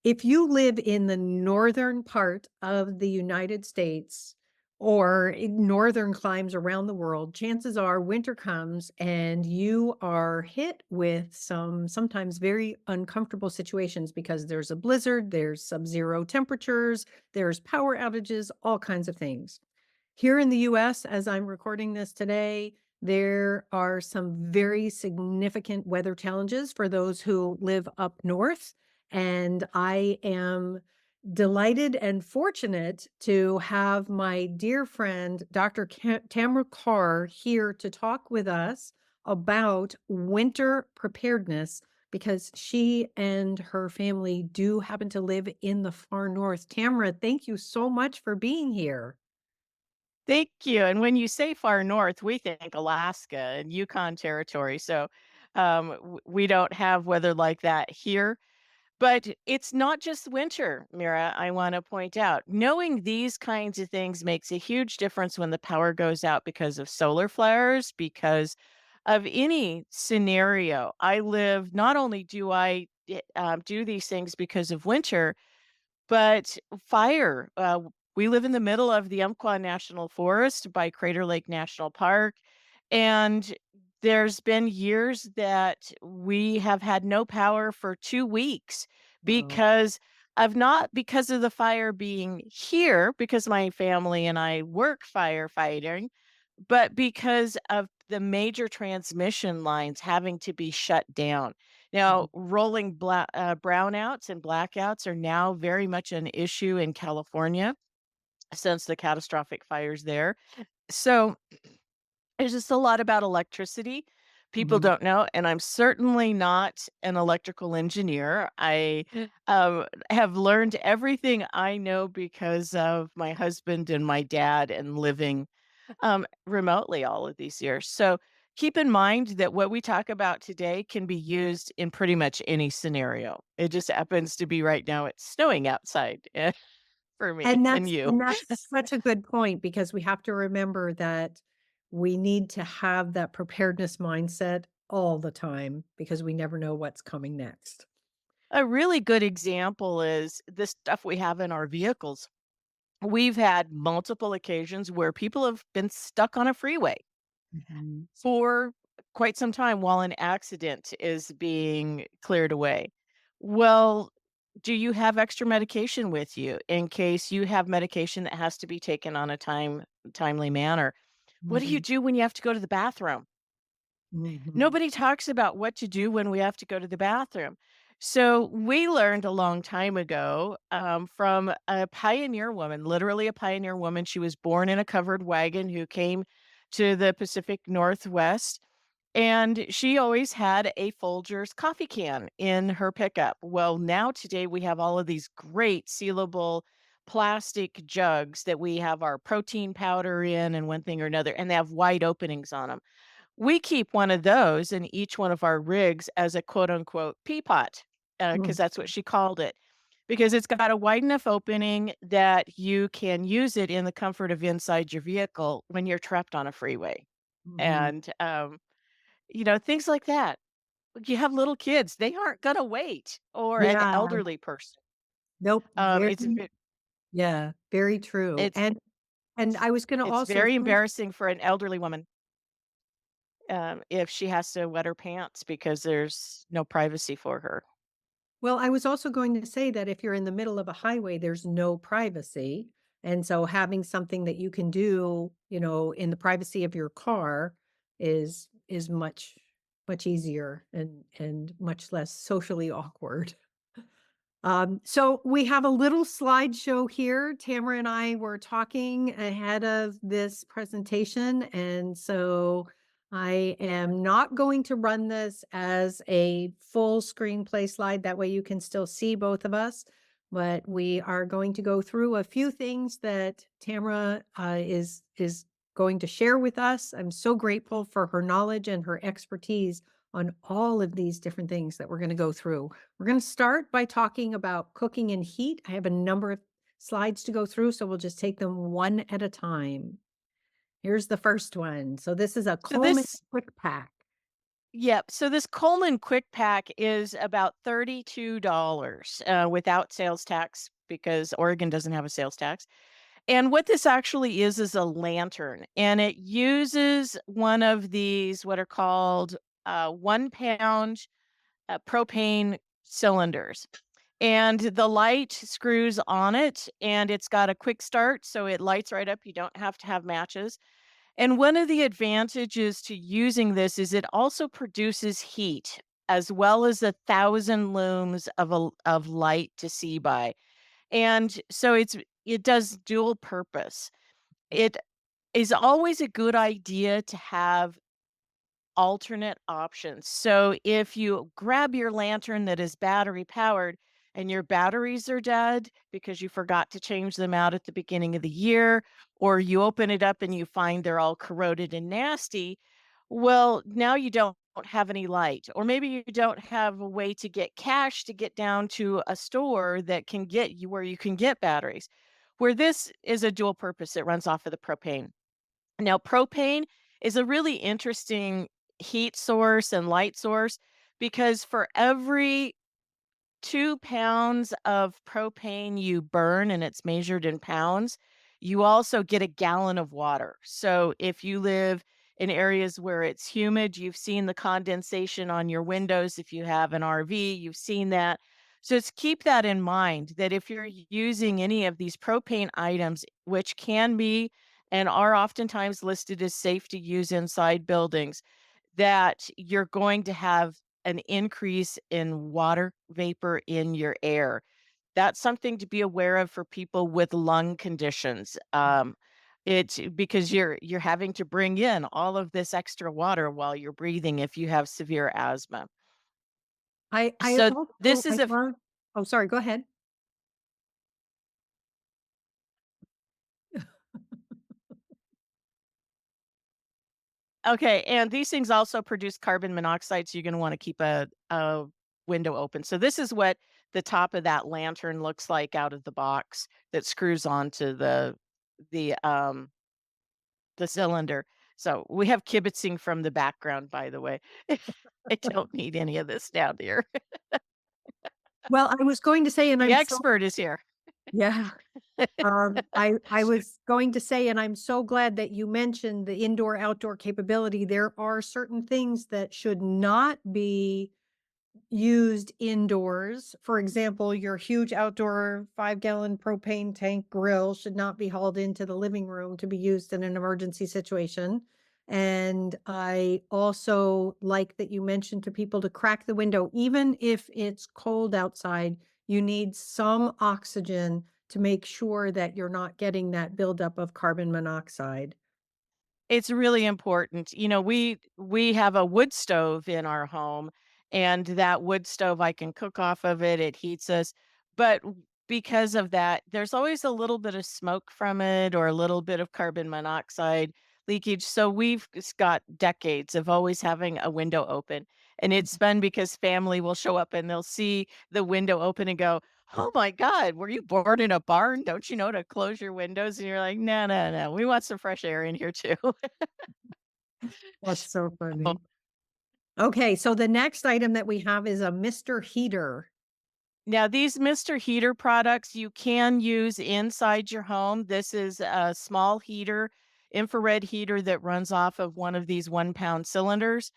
If you live in the northern part of the United States or in northern climes around the world, chances are winter comes and you are hit with some sometimes very uncomfortable situations because there's a blizzard, there's sub-zero temperatures, there's power outages, all kinds of things. Here in the US, as I'm recording this today, there are some very significant weather challenges for those who live up north. And I am delighted and fortunate to have my dear friend, Dr. Tammera Karr, here to talk with us about winter preparedness because she and her family do happen to live in the far north. Tamara, thank you so much for being here. Thank you, and when you say far north, we think Alaska and Yukon Territory, so, we don't have weather like that here, but it's not just winter, Mira, I wanna point out. Knowing these kinds of things makes a huge difference when the power goes out because of solar flares, because of any scenario. I live not only do I, do these things because of winter, but fire, we live in the middle of the Umpqua National Forest by Crater Lake National Park, and there's been years that we have had no power for 2 weeks Wow. because of not because of the fire being here, because my family and I work firefighting, but because of the major transmission lines having to be shut down. Now, rolling brownouts and blackouts are now very much an issue in California since the catastrophic fires there. So, there's just a lot about electricity people Mhm. don't know, and I'm certainly not an electrical engineer. I, have learned everything I know because of my husband and my dad and living remotely all of these years. So keep in mind that what we talk about today can be used in pretty much any scenario. It just happens to be right now it's snowing outside for me And and that's you. and that's such a good point because we have to remember that we need to have that preparedness mindset all the time because we never know what's coming next. A really good example is the stuff we have in our vehicles. We've had multiple occasions where people have been stuck on a freeway Mhm. for quite some time while an accident is being cleared away. Well, do you have extra medication with you in case you have medication that has to be taken on a timely manner? What do you Mhm. do when you have to go to the bathroom? Mhm. Nobody talks about what to do when we have to go to the bathroom. So we learned a long time ago from a pioneer woman, literally a pioneer woman. She was born in a covered wagon who came to the Pacific Northwest, and she always had a Folgers coffee can in her pickup. Well, now today we have all of these great sealable plastic jugs that we have our protein powder in and one thing or another, and they have wide openings on them. We keep one of those in each one of our rigs as a quote unquote pea pot, because Mm. that's what she called it. Because it's got a wide enough opening that you can use it in the comfort of inside your vehicle when you're trapped on a freeway. Mhm. And, things like that. You have little kids, they aren't gonna wait, or an Yeah. elderly person. Nope. Very It's yeah, very true. it's And I was gonna it's also very say embarrassing for an elderly woman, if she has to wet her pants because there's no privacy for her. well, I was also going to say that if you're in the middle of a highway, there's no privacy. And so having something that you can do, in the privacy of your car is much easier and much less socially awkward. So we have a little slideshow here. Tamara and I were talking ahead of this presentation, and so I am not going to run this as a full screenplay slide. That way you can still see both of us. But we are going to go through a few things that Tamara is going to share with us. I'm so grateful for her knowledge and her expertise on all of these different things that we're going to go through. We're going to start by talking about cooking and heat. I have a number of slides to go through, so we'll just take them one at a time. Here's the first one. So this is a So Coleman this quick pack. Yep. So this Coleman Quick Pack is about $32 without sales tax because Oregon doesn't have a sales tax. And what this actually is a lantern, and it uses one of these what are called 1 pound propane cylinders. And the light screws on it, and it's got a quick start, so it lights right up. You don't have to have matches. And one of the advantages to using this is it also produces heat as well as 1,000 looms of light to see by. And so it does dual purpose. It is always a good idea to have alternate options. So if you grab your lantern that is battery powered and your batteries are dead because you forgot to change them out at the beginning of the year, or you open it up and you find they're all corroded and nasty, well, now you don't have any light. Or maybe you don't have a way to get cash to get down to a store that can get you where you can get batteries. Where this is a dual purpose, it runs off of the propane. Now, propane is a really interesting heat source and light source because for every 2 pounds of propane you burn, and it's measured in pounds, you also get a gallon of water. So if you live in areas where it's humid, you've seen the condensation on your windows. If you have an RV, you've seen that. So just keep that in mind that if you're using any of these propane items, which can be and are oftentimes listed as safe to use inside buildings, that you're going to have an increase in water vapor in your air. That's something to be aware of for people with lung conditions. It's because you're having to bring in all of this extra water while you're breathing if you have severe asthma. I So also this is I a love Oh, sorry, go ahead. Okay, and these things also produce carbon monoxide, so you're gonna wanna keep a window open. So this is what the top of that lantern looks like out of the box that screws onto the, um, the cylinder. So we have kibitzing from the background, by the way. I don't need any of this down here. Well, I was going to say, and The I'm so expert is here. yeah. I was going to say, and I'm so glad that you mentioned the indoor-outdoor capability. There are certain things that should not be used indoors. For example, your huge outdoor 5-gallon propane tank grill should not be hauled into the living room to be used in an emergency situation. And I also like that you mentioned to people to crack the window, even if it's cold outside, you need some oxygen to make sure that you're not getting that buildup of carbon monoxide. It's really important. You know, we have a wood stove in our home, and that wood stove, I can cook off of it, it heats us, but because of that, there's always a little bit of smoke from it or a little bit of carbon monoxide leakage, so we've just got decades of always having a window open, and it's fun because family will show up and they'll see the window open and go, "Oh my god, were you born in a barn? Don't you know to close your windows?" And you're like, "No, no, no, we want some fresh air in here too." That's so So, funny. Okay, so the next item that we have is a Mr. Heater. now these Mr. Heater products you can use inside your home. This is a small heater, infrared heater that runs off of one of these 1 pound cylinders.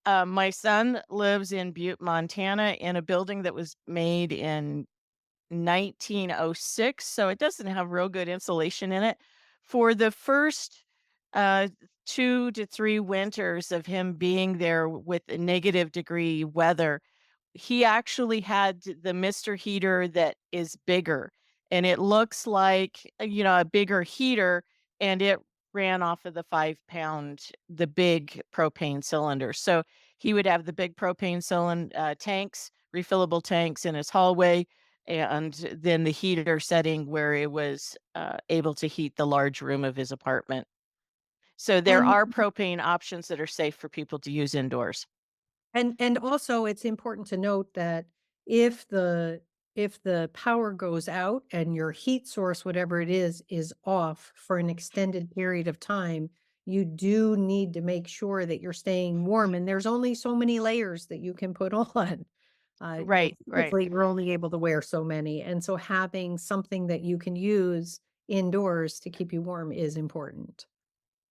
My son lives in Butte, Montana, in a building that was made in 1906, so it doesn't have real good insulation in it. For the first, uh, 2 to 3 winters of him being there with a negative degree weather, he actually had the Mister Heater that is bigger, and it looks like, a bigger heater, and it ran off of the 5 pound, the big propane cylinder. So, he would have the big propane tanks, refillable tanks in his hallway, and then the heater setting where it was, able to heat the large room of his apartment. So, there And are propane options that are safe for people to use indoors. and also it's important to note that if the if the power goes out and your heat source, whatever it is off for an extended period of time, you do need to make sure that you're staying warm, and there's only so many layers that you can put on. Right, right. Typically, you're only able to wear so many, and so having something that you can use indoors to keep you warm is important.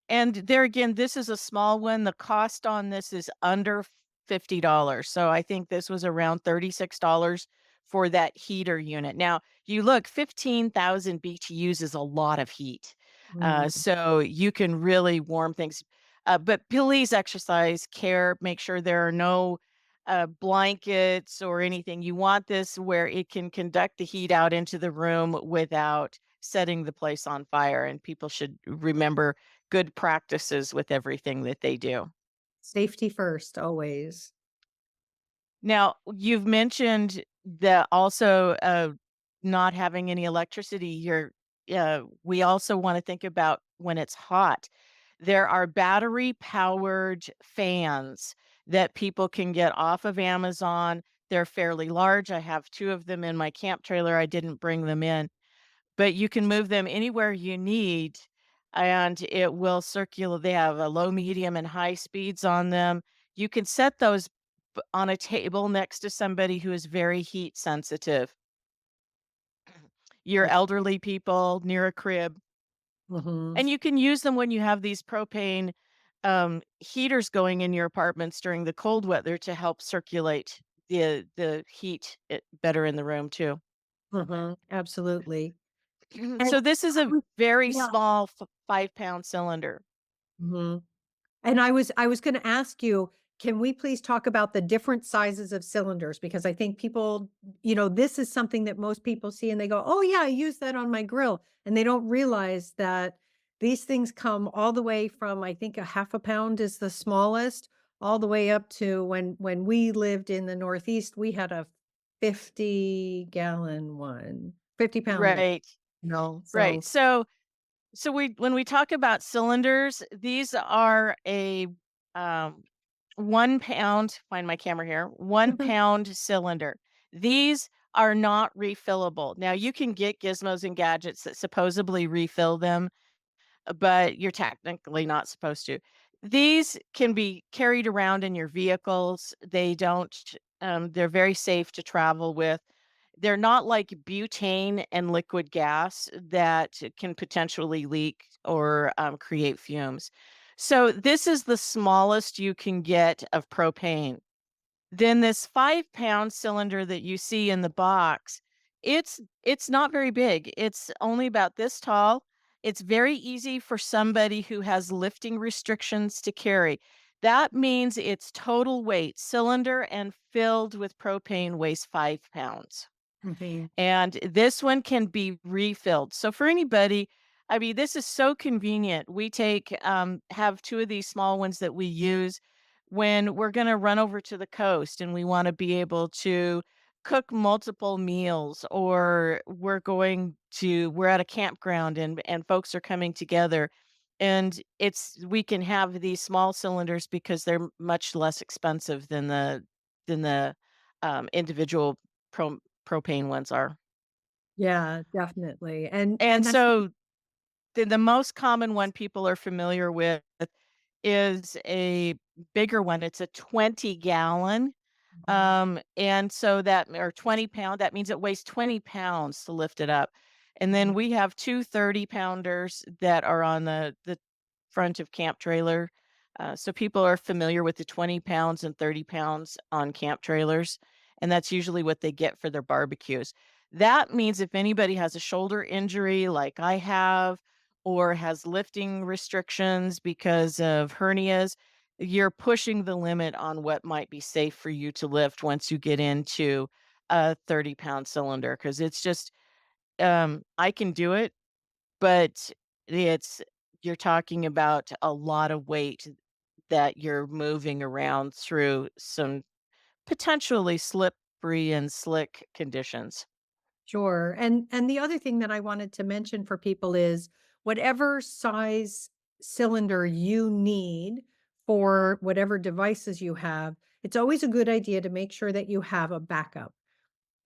And there again, this is a small one. The cost on this is under $50. So I think this was around $36 for that heater unit. Now, you look, 15,000 BTUs is a lot of heat. Mm, So you can really warm things. But please exercise care. Make sure there are no blankets or anything. You want this where it can conduct the heat out into the room without setting the place on fire. And people should remember good practices with everything that they do. Safety first, always. Now, you've mentioned that also not having any electricity here. We also want to think about when it's hot. There are battery powered fans that people can get off of Amazon. They're fairly large. I have two of them in my camp trailer. I didn't bring them in, but you can move them anywhere you need, and it will circulate. They have a low, medium, and high speeds on them. You can set those on a table next to somebody who is very heat sensitive. Your elderly people near a crib, Mhm. and you can use them when you have these propane heaters going in your apartments during the cold weather to help circulate the heat better in the room too. Mhm. Absolutely. And So this is a very yeah. small 5-pound cylinder. Mhm. And I was gonna ask you, can we please talk about the different sizes of cylinders? Because I think people, this is something that most people see and they go, "Oh yeah, I use that on my grill." And they don't realize that these things come all the way from, I think, a half a pound is the smallest, all the way up to when we lived in the Northeast, we had a 50-gallon one, 50-pound one, Right, right. so So we when we talk about cylinders, these are a 1 pound. Find my camera here. 1 pound cylinder. These are not refillable. Now you can get gizmos and gadgets that supposedly refill them, but you're technically not supposed to. These can be carried around in your vehicles. They don't, they're very safe to travel with. They're not like butane and liquid gas that can potentially leak or create fumes. So, this is the smallest you can get of propane. Then this 5-pound cylinder that you see in the box, it's not very big. It's only about this tall. It's very easy for somebody who has lifting restrictions to carry. That means its total weight, cylinder and filled with propane, weighs 5 pounds. Mhm. And this one can be refilled. So for anybody, I mean, this is so convenient. We have two of these small ones that we use when we're going to run over to the coast and we want to be able to cook multiple meals, or we're at a campground and folks are coming together, and we can have these small cylinders because they're much less expensive than the individual propane ones are. Yeah, definitely, and And that's so the most common one people are familiar with is a bigger one. It's a 20-gallon, Mhm, and so that or 20-pound, that means it weighs 20 pounds to lift it up. And then mhm. we have 2 30-pounders that are on the front of camp trailer. So people are familiar with the 20 pounds and 30 pounds on camp trailers, and that's usually what they get for their barbecues. That means if anybody has a shoulder injury like I have, or has lifting restrictions because of hernias, you're pushing the limit on what might be safe for you to lift once you get into a 30-pound cylinder. Because it's just, I can do it, but it's you're talking about a lot of weight that you're moving around through some potentially slippery and slick conditions. Sure, and the other thing that I wanted to mention for people is whatever size cylinder you need for whatever devices you have, it's always a good idea to make sure that you have a backup.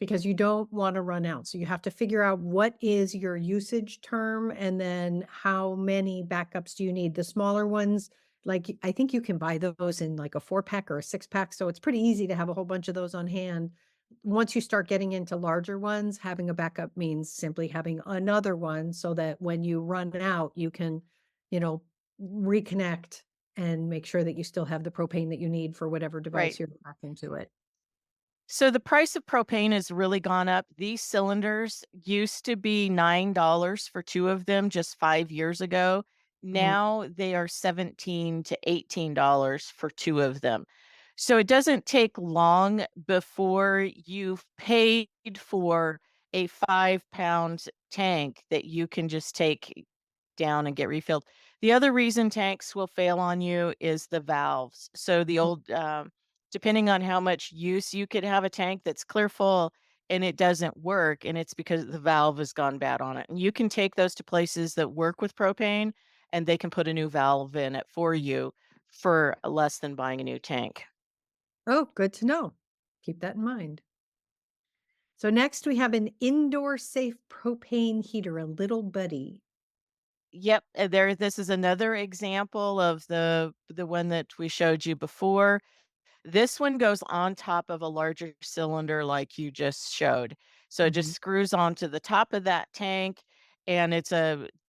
because you don't wanna run out. So you have to figure out what is your usage term and then how many backups do you need. The smaller ones, like, I think you can buy those in like a 4-pack or a 6-pack, so it's pretty easy to have a whole bunch of those on hand. Once you start getting into larger ones, having a backup means simply having another one so that when you run out, you can, you know, reconnect and make sure that you still have the propane that you need for whatever Right. device you're hooking to it. So the price of propane has really gone up. These cylinders used to be $9 for 2 of them just 5 years ago. Mhm. Now they are 17 to $18 for 2 of them. So it doesn't take long before you've paid for a 5-pound tank that you can just take down and get refilled. The other reason tanks will fail on you is the valves. So the old, depending on how much use you could have a tank that's clear full and it doesn't work, and it's because the valve has gone bad on it. And you can take those to places that work with propane and they can put a new valve in it for you for less than buying a new tank. Oh, good to know. Keep that in mind. So next we have an indoor safe propane heater, a little buddy. Yep, there this is another example of the one that we showed you before. This one goes on top of a larger cylinder like you just showed. So it just Mhm. screws onto the top of that tank and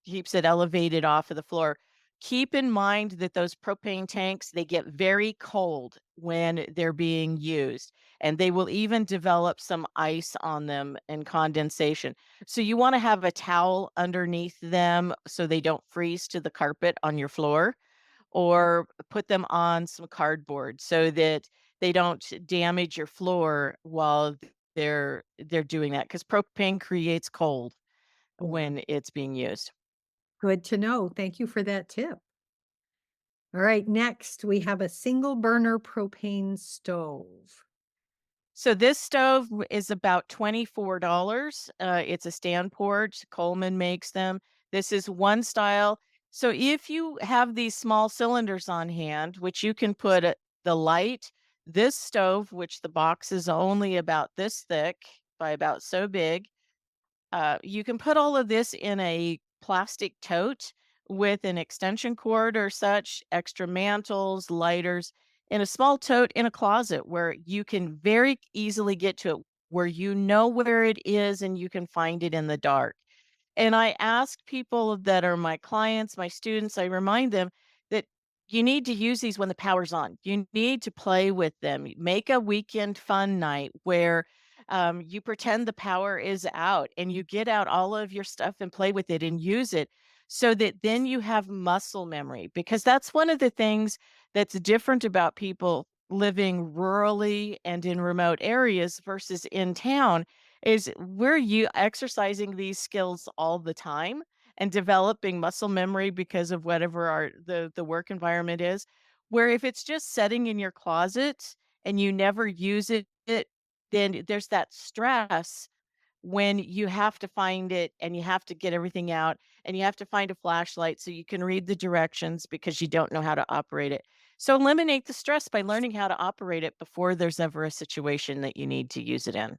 keeps it elevated off of the floor. Keep in mind that those propane tanks, they get very cold when they're being used, and they will even develop some ice on them and condensation. So you want to have a towel underneath them so they don't freeze to the carpet on your floor, or put them on some cardboard so that they don't damage your floor while they're doing that, because propane creates cold Yeah. when it's being used. Good to know. Thank you for that tip. All right, next we have a single burner propane stove. So this is about $24. It's a stand port. Coleman makes them. This is one style. So if you have these small cylinders on hand, which you can put the light, this stove, which the box is only about this thick by about so big, you can put all of this in a plastic tote with an extension cord or such, extra mantles, lighters, in a small tote in a closet where you can very easily get to it, where you know where it is and you can find it in the dark. And I ask people that are my clients, my students, I remind them that you need to use these when the power's on. You need to play with them. Make a weekend fun night where you pretend the power is out and you get out all of your stuff and play with it and use it so that then you have muscle memory. Because that's one of the things that's different about people living rurally and in remote areas versus in town is we're you exercising these skills all the time and developing muscle memory because of whatever the work environment is. Where if it's just setting in your closet and you never use it, then there's that stress when you have to find it and you have to get everything out and you have to find a flashlight so you can read the directions because you don't know how to operate it. So eliminate the stress by learning how to operate it before there's ever a situation that you need to use it in.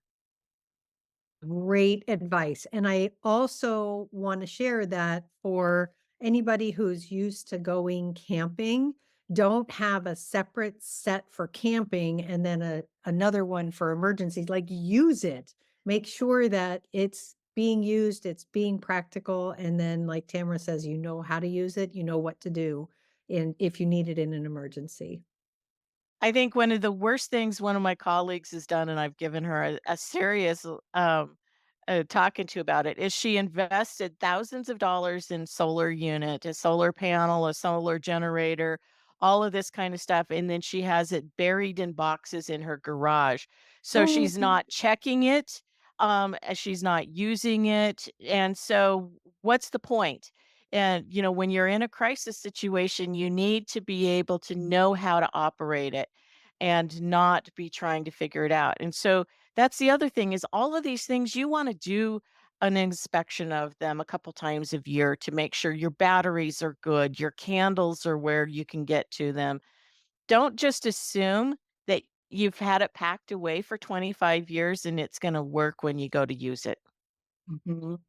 Great advice. And I also want to share that for anybody who's used to going camping, don't have a separate set for camping and then another one for emergencies. Like use it. Make sure that it's being used, it's being practical. And then, like Tamara says, you know how to use it, you know what to do in if you need it in an emergency. I think one of the worst things one of my colleagues has done, and I've given her a serious talking to about it, is she invested thousands of dollars in solar unit, a solar panel, a solar generator, all of this kind of stuff, and then she has it buried in boxes in her garage. So Oh, she's not checking it, she's not using it, and so what's the point? And when you're in a crisis situation, you need to be able to know how to operate it and not be trying to figure it out. And so that's the other thing is all of these things you want to do an inspection of them a couple times a year to make sure your batteries are good, your candles are where you can get to them. Don't just assume that you've had it packed away for 25 years and it's gonna work when you go to use it. Mhm.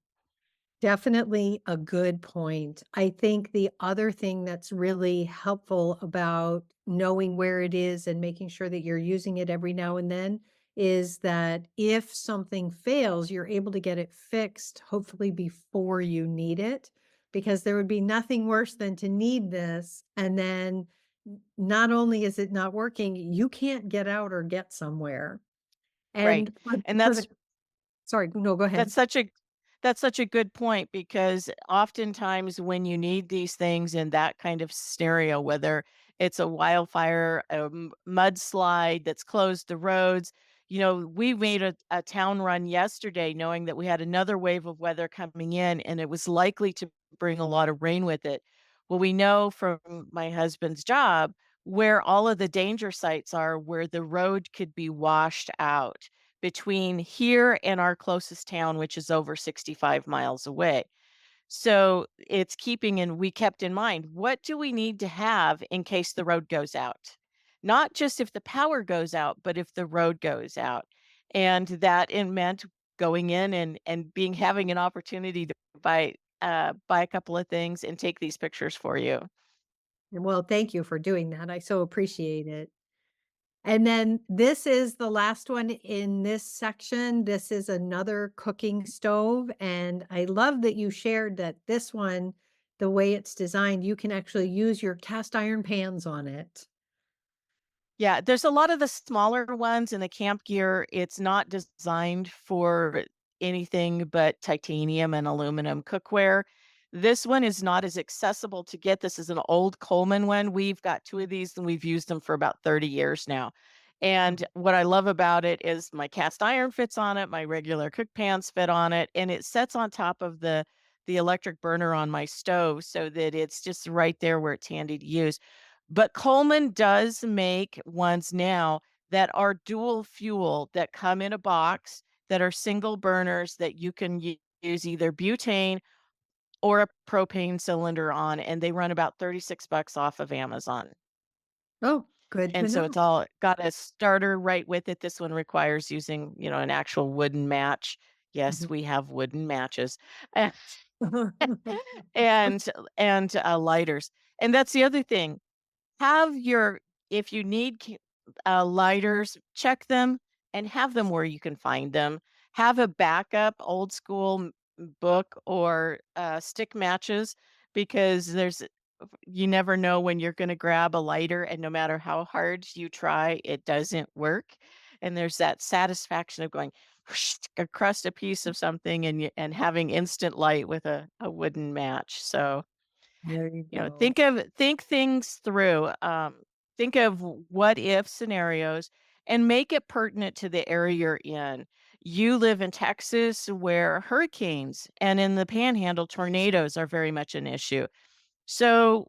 Definitely a good point. I think the other thing that's really helpful about knowing where it is and making sure that you're using it every now and then is that if something fails, you're able to get it fixed, hopefully before you need it, because there would be nothing worse than to need this. And then not only is it not working, you can't get out or get somewhere. Right. And And for the, sorry, no, go ahead. that's such a that's such a good point because oftentimes when you need these things in that kind of scenario, whether it's a wildfire, a mudslide that's closed the roads, we made a town run yesterday knowing that we had another wave of weather coming in and it was likely to bring a lot of rain with it. Well, we know from my husband's job where all of the danger sites are where the road could be washed out between here and our closest town, which is over 65 miles away. So it's keeping and we kept in mind, what do we need to have in case the road goes out? Not just if the power goes out, but if the road goes out. And that it meant going in and being having an opportunity to buy a couple of things and take these pictures for you. Well, thank you for doing that. I so appreciate it. And then this is the last one in this section. This is another cooking stove. And I love that you shared that this one, the way it's designed, you can actually use your cast iron pans on it. Yeah, there's a lot of the smaller ones in the camp gear. It's not designed for anything but titanium and aluminum cookware. This one is not as accessible to get. This is an old Coleman one. We've got two of these and we've used them for about 30 years now. And what I love about it is my cast iron fits on it, my regular cook pans fit on it, and it sets on top of the electric burner on my stove so that it's just right there where it's handy to use. But Coleman does make ones now that are dual fuel that come in a box that are single burners that you can use either butane or a propane cylinder on, and they run about 36 bucks off of Amazon. Oh, good to And so know. it's all got a starter right with it. This one requires using, an actual wooden match. Yes, Mhm. we have wooden matches. And lighters. And that's the other thing. Have your if you need lighters, check them and have them where you can find them. Have a backup old school book or stick matches because you never know when you're going to grab a lighter and no matter how hard you try, it doesn't work. And there's that satisfaction of going across a piece of something and having instant light with a wooden match. So There you go. think things through. Think of what if scenarios and make it pertinent to the area you're in. You live in Texas where hurricanes and in the panhandle tornadoes are very much an issue. So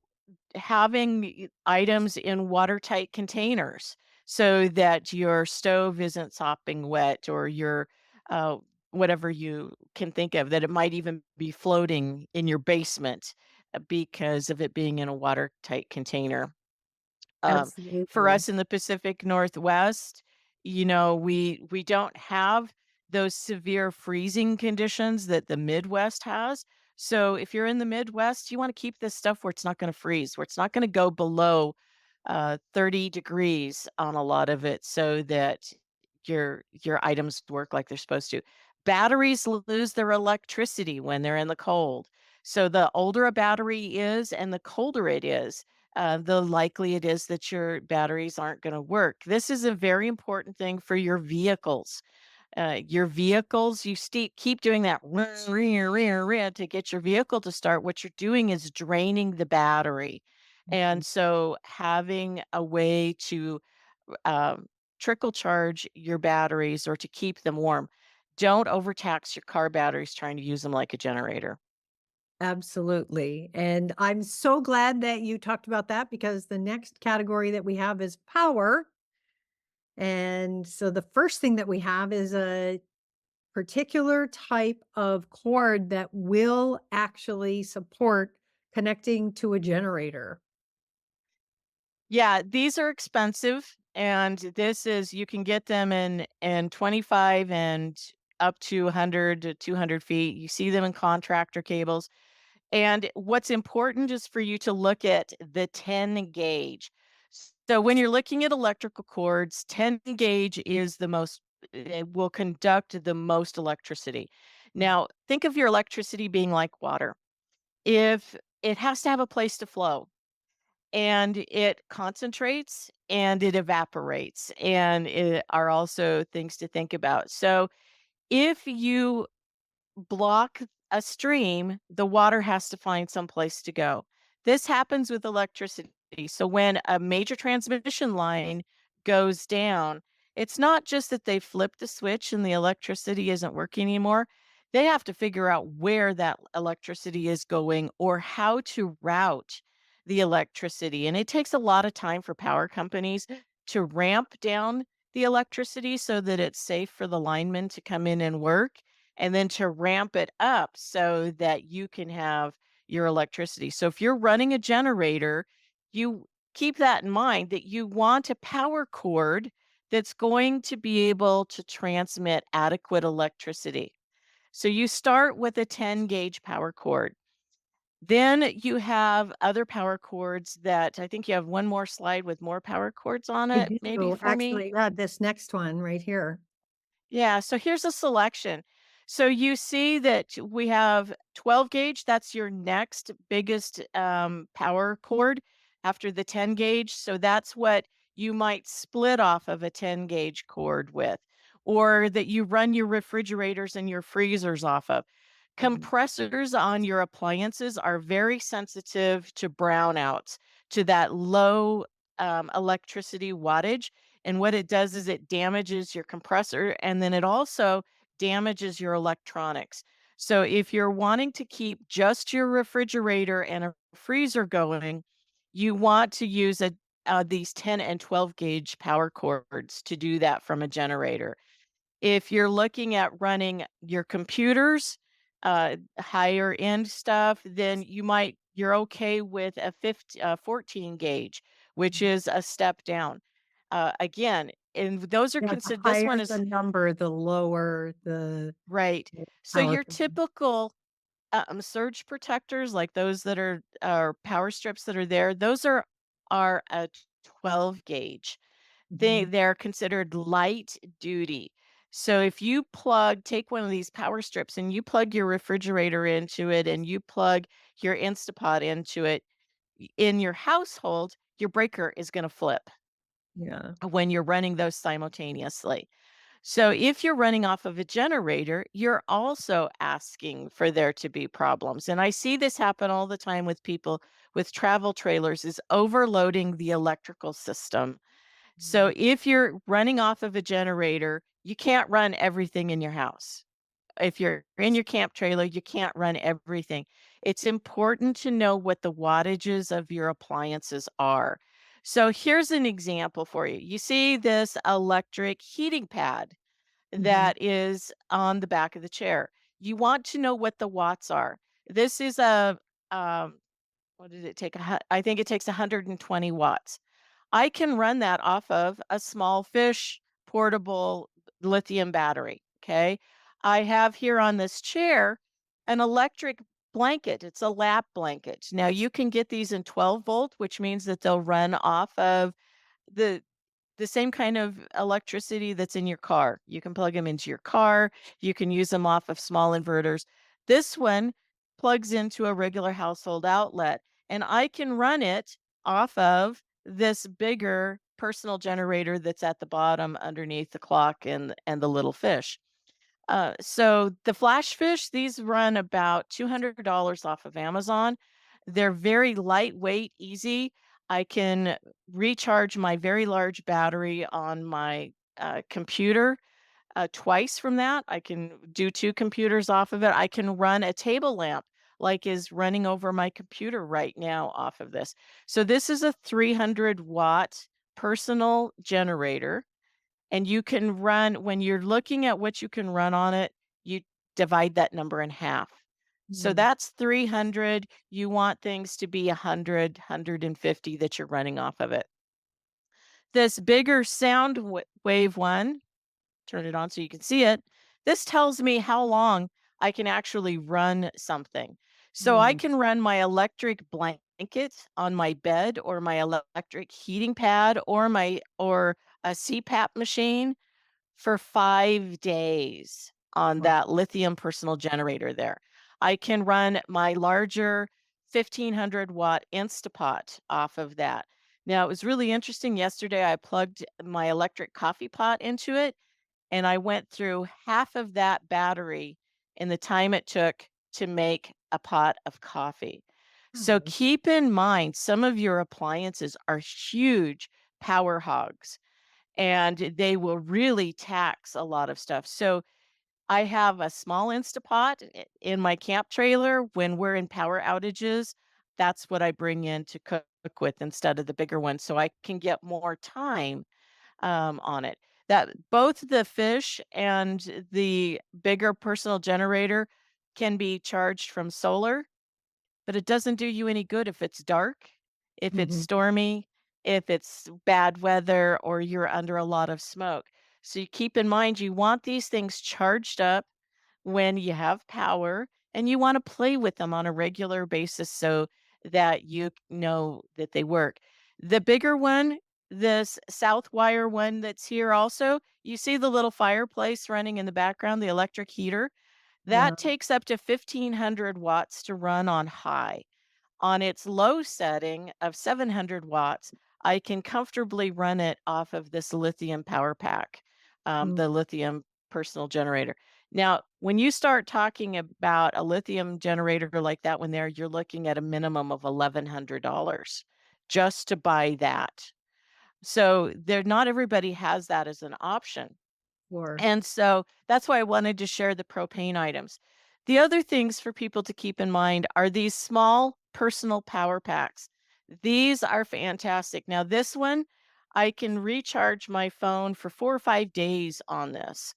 having items in watertight containers so that your stove isn't sopping wet or your uh, whatever you can think of that it might even be floating in your basement because of it being in a watertight container. For Absolutely. us in the Pacific Northwest, we don't have those severe freezing conditions that the Midwest has. So if you're in the Midwest, you want to keep this stuff where it's not going to freeze, where it's not going to go below 30 degrees on a lot of it, so that your items work like they're supposed to. Batteries lose their electricity when they're in the cold. So the older a battery is and the colder it is, the likely it is that your batteries aren't going to work. This is a very important thing for your vehicles, you keep doing that to get your vehicle to start. What you're doing is draining the battery. Mhm. And so having a way to um, trickle charge your batteries or to keep them warm. Don't overtax your car batteries trying to use them like a generator. Absolutely. And I'm so glad that you talked about that because the next category that we have is power. And so the first thing that we have is a particular type of cord that will actually support connecting to a generator. Yeah, these are expensive. And this is you can get them in 25 and up to 100 to 200 feet. You see them in contractor cables. And what's important is for you to look at the 10 gauge. So when you're looking at electrical cords, 10 gauge is the most, it will conduct the most electricity. Now, think of your electricity being like water. If it has to have a place to flow, and it concentrates and it evaporates, and it are also things to think about. So if you block a stream, the water has to find some place to go. This happens with electricity. So when a major transmission line goes down, it's not just that they flip the switch and the electricity isn't working anymore. They have to figure out where that electricity is going or how to route the electricity. And it takes a lot of time for power companies to ramp down the electricity so that it's safe for the linemen to come in and work, and then to ramp it up so that you can have your electricity. So if you're running a generator, you keep that in mind that you want a power cord that's going to be able to transmit adequate electricity. So you start with a 10 gauge power cord. Then you have other power cords that I think you have one more slide with more power cords on I it, maybe do, for me. actually, yeah, this next one right here. Yeah, so here's a selection. So you see that we have 12 gauge, that's your next biggest power cord after the 10 gauge. So that's what you might split off of a 10 gauge cord with, or that you run your refrigerators and your freezers off of. Mhm. Compressors on your appliances are very sensitive to brownouts, to that low electricity wattage. And what it does is it damages your compressor, and then it also damages your electronics. So if you're wanting to keep just your refrigerator and a freezer going, you want to use these 10 and 12 gauge power cords to do that from a generator. If you're looking at running your computers, higher end stuff, then you're okay with a 14 gauge, which Mhm. is a step down. Again, and those are Yeah, the considered. This one higher is the number, the lower right. the So power your consumption. typical surge protectors, like those that are power strips that are there, those are a 12 gauge. Mhm. They're considered light duty. So if you take one of these power strips and you plug your refrigerator into it and you plug your Instapot into it, in your household, your breaker is going to flip Yeah. when you're running those simultaneously. So if you're running off of a generator, you're also asking for there to be problems. And I see this happen all the time with people with travel trailers, is overloading the electrical system. So Mhm. if you're running off of a generator, you can't run everything in your house. If you're in your camp trailer, you can't run everything. It's important to know what the wattages of your appliances are. So here's an example for you. You see this electric heating pad Mhm. that is on the back of the chair. You want to know what the watts are. This is a, what did it take? I think it takes 120 watts. I can run that off of a small fish portable lithium battery. Okay. I have here on this chair an electric blanket. It's a lap blanket. Now you can get these in 12-volt, which means that they'll run off of the the same kind of electricity that's in your car. You can plug them into your car. You can use them off of small inverters. This one plugs into a regular household outlet, and I can run it off of this bigger personal generator that's at the bottom underneath the clock and the little fish. So the flash fish, these run about $200 off of Amazon. They're very lightweight, easy. I can recharge my very large battery on my computer twice from that. I can do two computers off of it. I can run a table lamp like is running over my computer right now off of this. So this is a 300-watt personal generator, and you can run when you're looking at what you can run on it, you divide that number in half. So Mm. that's 300. You want things to be 100, 150 that you're running off of it. This bigger sound wave one, turn it on so you can see it. This tells me how long I can actually run something. So I Mm. can run my electric blanket on my bed or my electric heating pad or a CPAP machine for 5 days on Wow. that lithium personal generator there. I can run my larger 1,500-watt Instapot off of that. Now, it was really interesting. Yesterday, I plugged my electric coffee pot into it, and I went through half of that battery in the time it took to make a pot of coffee. So Oh, keep in mind, some of your appliances are huge power hogs and they will really tax a lot of stuff. So I have a small Instapot in my camp trailer when we're in power outages. That's what I bring in to cook with instead of the bigger one, so I can get more time on it. That both the fish and the bigger personal generator can be charged from solar, but it doesn't do you any good if it's dark, if it's mhm. stormy, if it's bad weather, or you're under a lot of smoke. So you keep in mind you want these things charged up when you have power and you want to play with them on a regular basis so that you know that they work. The bigger one, this South Wire one that's here also, you see the little fireplace running in the background, the electric heater? Yeah. That takes up to 1,500 watts to run on high. On its low setting of 700 watts, I can comfortably run it off of this lithium power pack, Mm. the lithium personal generator. Now, when you start talking about a lithium generator like that one there, you're looking at a minimum of $1,100 just to buy that. So there, not everybody has that as an option. Sure. And so that's why I wanted to share the propane items. The other things for people to keep in mind are these small personal power packs. These are fantastic. Now, this one, I can recharge my phone for 4 or 5 days on this.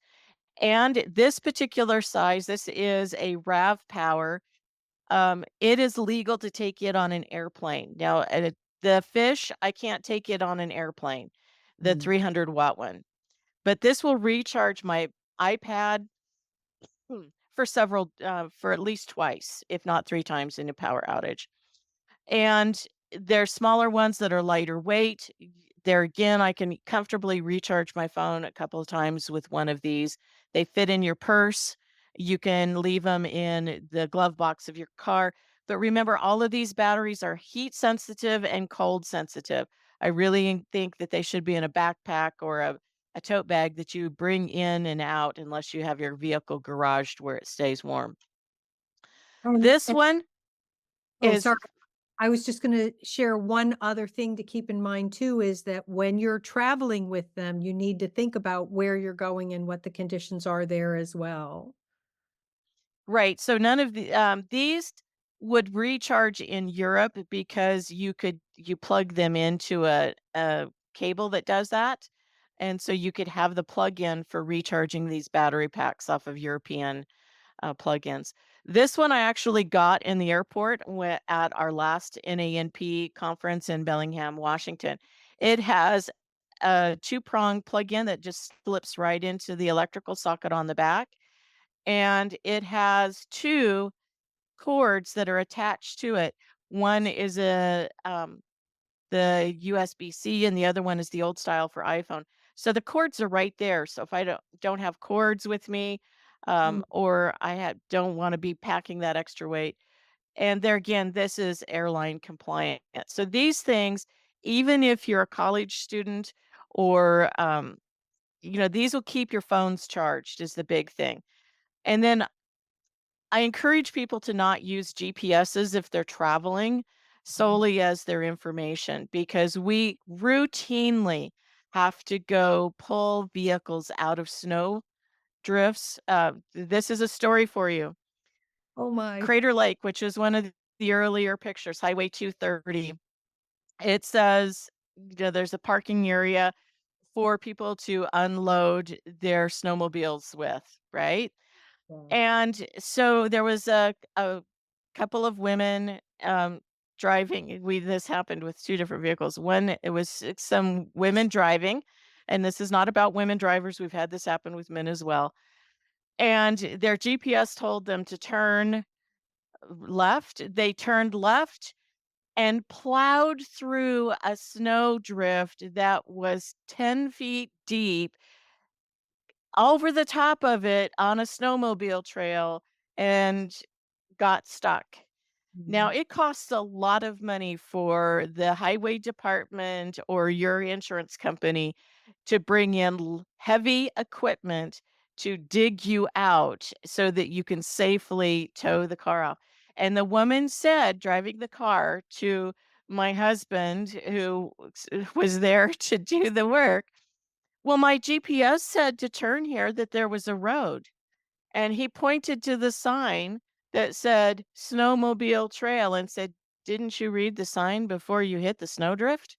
And this particular size, this is a RAV power. It is legal to take it on an airplane. Now, the fish, I can't take it on an airplane, the Mm. 300-watt one. But this will recharge my iPad for at least twice, if not 3 times in a power outage. And there's smaller ones that are lighter weight. There again, I can comfortably recharge my phone a couple of times with one of these. They fit in your purse. You can leave them in the glove box of your car. But remember, all of these batteries are heat sensitive and cold sensitive. I really think that they should be in a backpack or a tote bag that you bring in and out unless you have your vehicle garaged where it stays warm. This And one oh, is sorry. I was just gonna share one other thing to keep in mind too, is that when you're traveling with them, you need to think about where you're going and what the conditions are there as well. right. So none of these would recharge in Europe because you plug them into a cable that does that. And so you could have the plug-in for recharging these battery packs off of European plugins. This one I actually got in the airport at our last NANP conference in Bellingham, Washington. It has a two-prong plug-in that just slips right into the electrical socket on the back, and it has two cords that are attached to it. One is the USB-C, and the other one is the old style for iPhone. So the cords are right there. So if I don't have cords with me, Mm. or don't want to be packing that extra weight, and there again, this is airline compliant. So these things, even if you're a college student or these will keep your phones charged is the big thing. And then I encourage people to not use GPSs if they're traveling Mhm. solely as their information because we routinely have to go pull vehicles out of snow drifts. This is a story for you. Oh my. Crater Lake, which is one of the earlier pictures, Highway 230, it says, there's a parking area for people to unload their snowmobiles with, right? Yeah. And so there was a couple of women. driving. We This happened with 2 different vehicles. One, it was some women driving, and this is not about women drivers. We've had this happen with men as well. And their GPS told them to turn left. They turned left and plowed through a snowdrift that was 10 feet deep over the top of it on a snowmobile trail and got stuck. Now, Mm. it costs a lot of money for the highway department or your insurance company to bring in heavy equipment to dig you out so that you can safely tow the car off. And the woman said, driving the car to my husband, who was there to do the work, well, my GPS said to turn here, that there was a road. And he pointed to the sign that said snowmobile trail and said, "Didn't you read the sign before you hit the snowdrift?"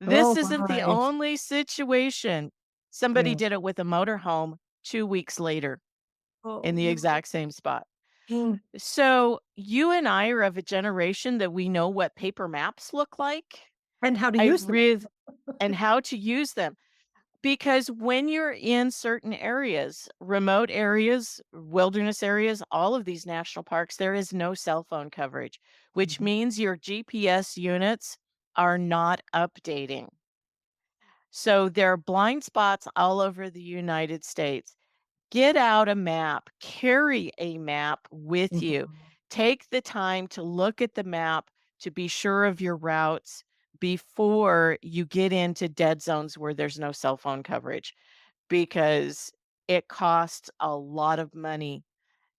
This Oh isn't the my. only situation. Somebody Yeah. did it with a motorhome 2 weeks later in Oh the no. exact same spot. Mm. So, you and I are of a generation that we know what paper maps look like. And how to I use them. read and how to use them. Because when you're in certain areas, remote areas, wilderness areas, all of these national parks, there is no cell phone coverage, which Mhm. means your GPS units are not updating. So there are blind spots all over the United States. Get out a map, carry a map with you. Mhm. Take the time to look at the map to be sure of your routes before you get into dead zones where there's no cell phone coverage, because it costs a lot of money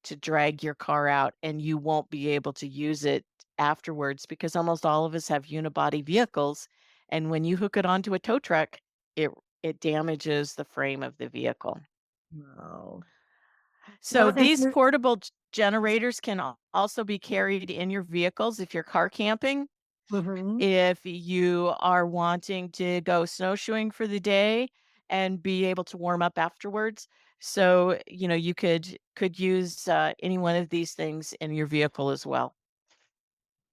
to drag your car out and you won't be able to use it afterwards because almost all of us have unibody vehicles, and when you hook it onto a tow truck, it it damages the frame of the vehicle. Wow. So Well, and these there portable generators can also be carried in your vehicles if you're car camping. mhm. If you are wanting to go snowshoeing for the day and be able to warm up afterwards. So, you could use, any one of these things in your vehicle as well.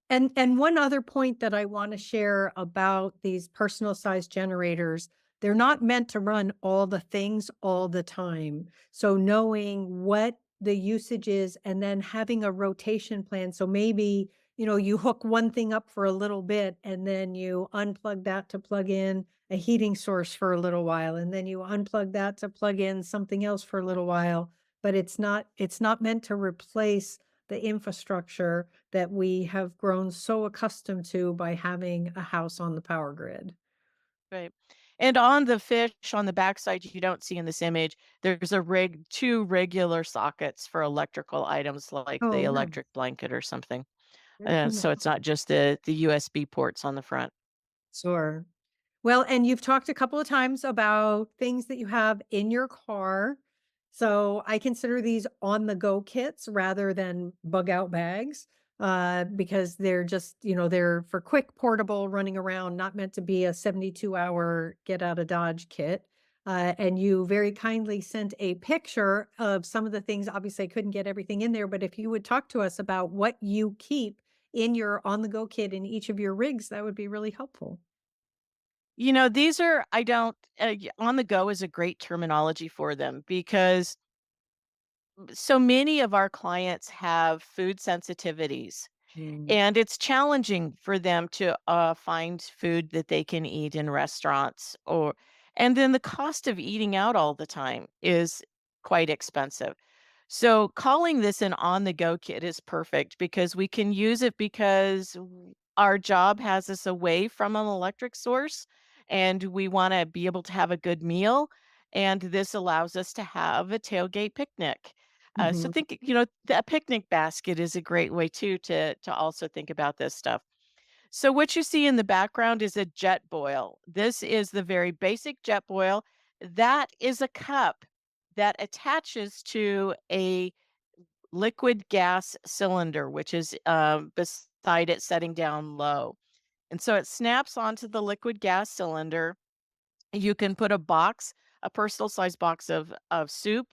And one other point that I wanna share about these personal size generators, they're not meant to run all the things all the time. So knowing what the usage is and then having a rotation plan. So maybe, you hook one thing up for a little bit and then you unplug that to plug in a heating source for a little while, and then you unplug that to plug in something else for a little while. But it's not meant to replace the infrastructure that we have grown so accustomed to by having a house on the power grid. Right. And on the fish on the backside, you don't see in this image, there's 2 regular sockets for electrical items like the Oh, nice. electric blanket or something. Very So nice. it's not just the USB ports on the front. Sure. Well, and you've talked a couple of times about things that you have in your car. So I consider these on the go kits rather than bug out bags, because they're just, they're for quick portable running around, not meant to be a 72-hour get out of Dodge kit. And you very kindly sent a picture of some of the things. Obviously, I couldn't get everything in there, but if you would talk to us about what you keep in your on the go kit in each of your rigs, that would be really helpful. These are I don't on the go is a great terminology for them because so many of our clients have food sensitivities, Mm. and it's challenging for them to find food that they can eat in restaurants, and then the cost of eating out all the time is quite expensive. So calling this an on the go kit is perfect because we can use it because our job has us away from an electric source and we want to be able to have a good meal. And this allows us to have a tailgate picnic. So Mhm. think, a picnic basket is a great way too to also think about this stuff. So what you see in the background is a jet boil. This is the very basic jet boil. That is a cup that attaches to a liquid gas cylinder, which is beside it setting down low. And so it snaps onto the liquid gas cylinder. You can put a personal size box of soup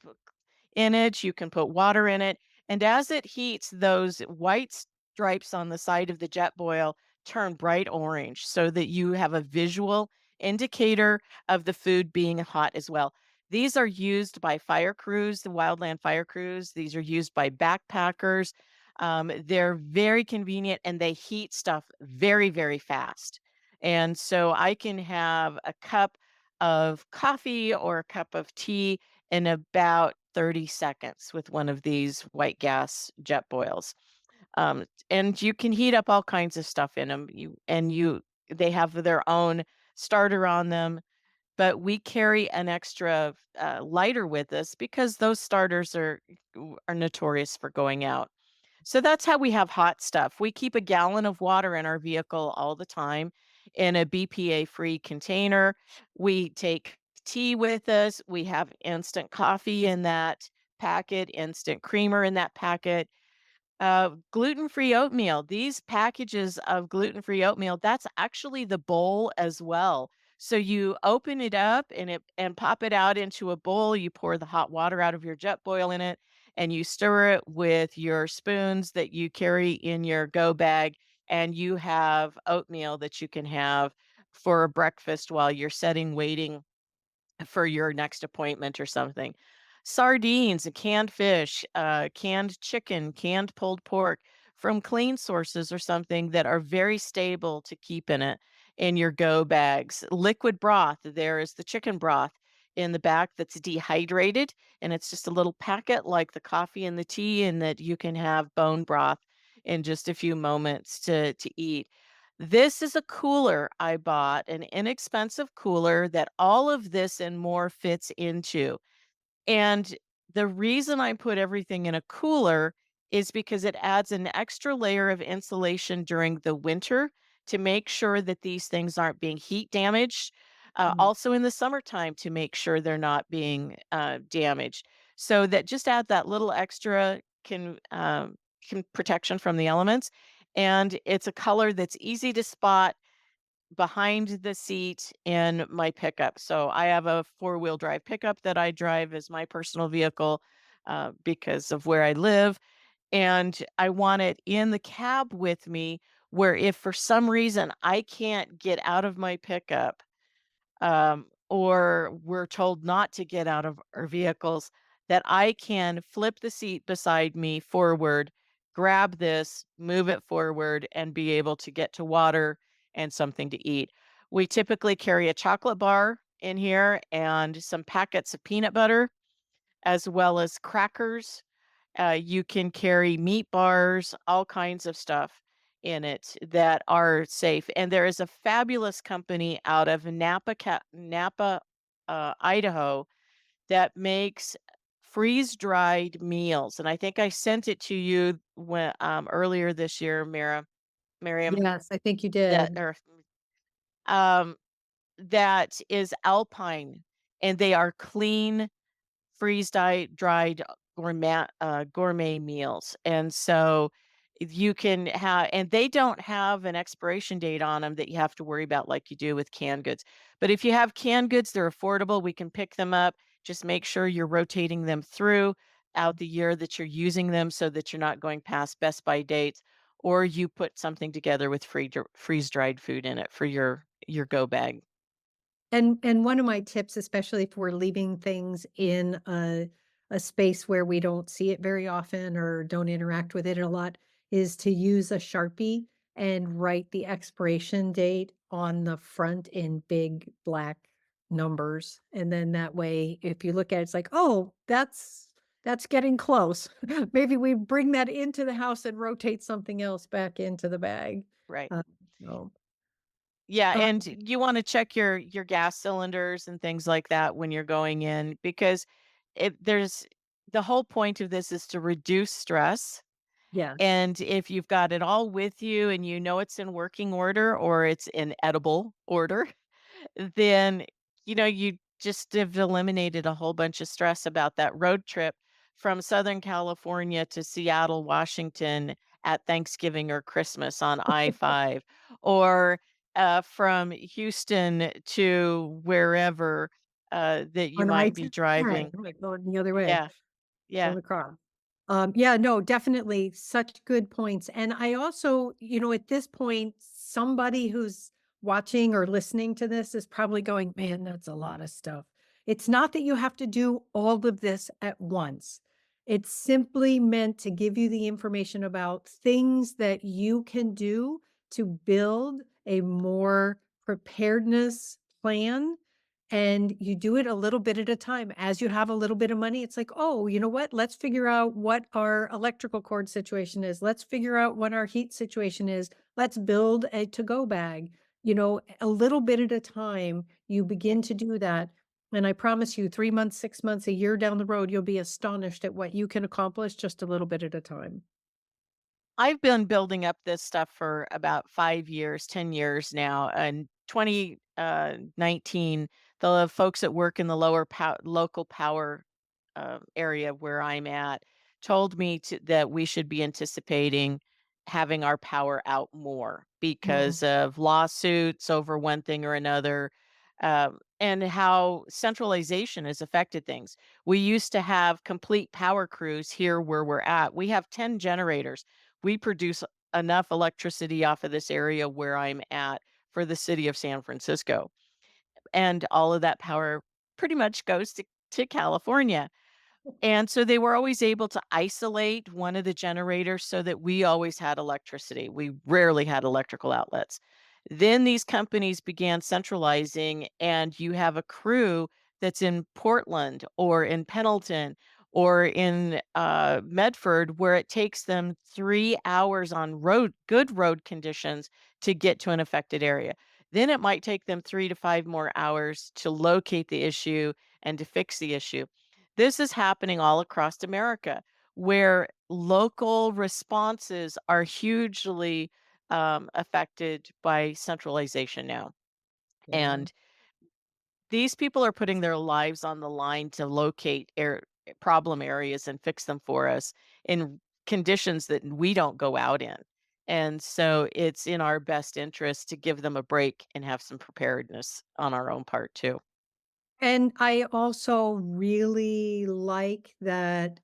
in it. You can put water in it. And as it heats, those white stripes on the side of the jet boil turn bright orange so that you have a visual indicator of the food being hot as well. These are used by fire crews, the wildland fire crews. These are used by backpackers. They're very convenient and they heat stuff very, very fast. And so I can have a cup of coffee or a cup of tea in about 30 seconds with one of these white gas jet boils. And you can heat up all kinds of stuff in them. They have their own starter on them, but we carry an extra lighter with us because those starters are notorious for going out. So that's how we have hot stuff. We keep a gallon of water in our vehicle all the time in a BPA free container. We take tea with us. We have instant coffee in that packet, instant creamer in that packet. Gluten-free oatmeal. These packages of gluten-free oatmeal, that's actually the bowl as well. So you open it up and pop it out into a bowl. You pour the hot water out of your jet boil in it, and you stir it with your spoons that you carry in your go bag, and you have oatmeal that you can have for breakfast while you're waiting for your next appointment or something. Sardines, canned fish, canned chicken, canned pulled pork from clean sources or something that are very stable to keep in your go bags. Liquid broth, there is the chicken broth in the back that's dehydrated and it's just a little packet like the coffee and the tea and that you can have bone broth in just a few moments to eat. This is a cooler I bought, an inexpensive cooler that all of this and more fits into. And the reason I put everything in a cooler is because it adds an extra layer of insulation during the winter to make sure that these things aren't being heat damaged. Mm. Also in the summertime to make sure they're not being damaged. So that just add that little extra can protection from the elements. And it's a color that's easy to spot behind the seat in my pickup. So I have a four-wheel drive pickup that I drive as my personal vehicle because of where I live. And I want it in the cab with me where if for some reason I can't get out of my pickup, or we're told not to get out of our vehicles, that I can flip the seat beside me forward, grab this, move it forward, and be able to get to water and something to eat. We typically carry a chocolate bar in here and some packets of peanut butter, as well as crackers. You can carry meat bars, all kinds of stuff in it that are safe. And there is a fabulous company out of Napa, Idaho, that makes freeze-dried meals. And I think I sent it to you earlier this year, Miriam, Yes, I think you that did. or um, that is alpine, and they are clean dried gourmet meals, and so if you can have and they don't have an expiration date on them that you have to worry about like you do with canned goods. But if you have canned goods, they're affordable, we can pick them up, just make sure you're rotating them through out the year that you're using them so that you're not going past best by dates, or you put something together with freeze-dried food in it for your go bag. And one of my tips, especially if we're leaving things in a space where we don't see it very often or don't interact with it a lot, is to use a Sharpie and write the expiration date on the front in big black numbers. And then that way, if you look at it, it's like, oh, that's getting close. Maybe we bring that into the house and rotate something else back into the bag. Right. Uh, so, Yeah, uh, and you wanna check your gas cylinders and things like that when you're going in because there's the whole point of this is to reduce stress, yes. and if you've got it all with you and you know it's in working order or it's in edible order, then, you just have eliminated a whole bunch of stress about that road trip from Southern California to Seattle, Washington at Thanksgiving or Christmas on I-5, or from Houston to wherever that you On might be I-10, driving. right, going the other way, Yeah, yeah. going across. Yeah, no, definitely such good points. And I also, at this point, somebody who's watching or listening to this is probably going, man, that's a lot of stuff. It's not that you have to do all of this at once. It's simply meant to give you the information about things that you can do to build a more preparedness plan, and you do it a little bit at a time. As you have a little bit of money, it's like, oh, you know what? Let's figure out what our electrical cord situation is. Let's figure out what our heat situation is. Let's build a to go bag. A little bit at a time, you begin to do that. And I promise you, 3 months, 6 months, a year down the road, you'll be astonished at what you can accomplish just a little bit at a time. I've been building up this stuff for about 5 years, 10 years now. And 2019, the folks that work in the local power area where I'm at told me that we should be anticipating having our power out more because Mm, of lawsuits over one thing or another, and how centralization has affected things. We used to have complete power crews here where we're at. We have 10 generators. We produce enough electricity off of this area where I'm at for the city of San Francisco. And all of that power pretty much goes to California. And so they were always able to isolate one of the generators so that we always had electricity. We rarely had electrical outlets. Then these companies began centralizing, and you have a crew that's in Portland or in Pendleton or in Medford, where it takes them 3 hours on good road conditions to get to an affected area. Then it might take them 3 to 5 more hours to locate the issue and to fix the issue. This is happening all across America where local responses are hugely affected by centralization now. yeah. And these people are putting their lives on the line to locate problem areas and fix them for us in conditions that we don't go out in. And so it's in our best interest to give them a break and have some preparedness on our own part too. And I also really like that,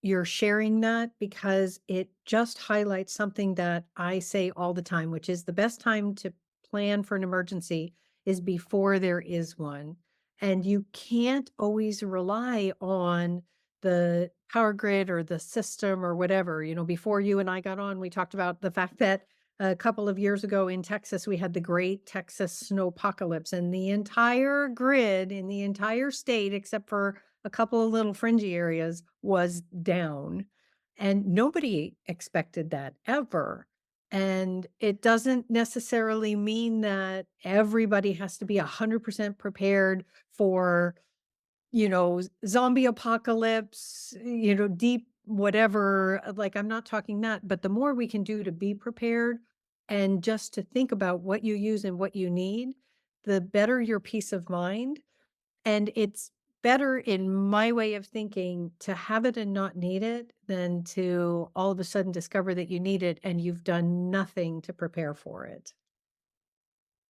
you're sharing that because it just highlights something that I say all the time, which is the best time to plan for an emergency is before there is one. And you can't always rely on the power grid or the system or whatever. Before you and I got on, we talked about the fact that a couple of years ago in Texas, we had the great Texas snowpocalypse, and the entire grid in the entire state, except for a couple of little fringy areas, was down, and nobody expected that ever. And it doesn't necessarily mean that everybody has to be 100% prepared for, zombie apocalypse, deep whatever, like, I'm not talking that, but the more we can do to be prepared and just to think about what you use and what you need, the better your peace of mind. And it's better, in my way of thinking, to have it and not need it than to all of a sudden discover that you need it and you've done nothing to prepare for it.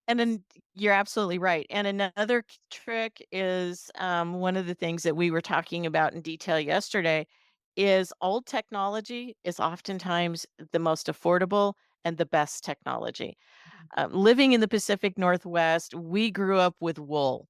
And then you're absolutely right. And another trick is one of the things that we were talking about in detail yesterday is old technology is oftentimes the most affordable and the best technology. Living in the Pacific Northwest, we grew up with wool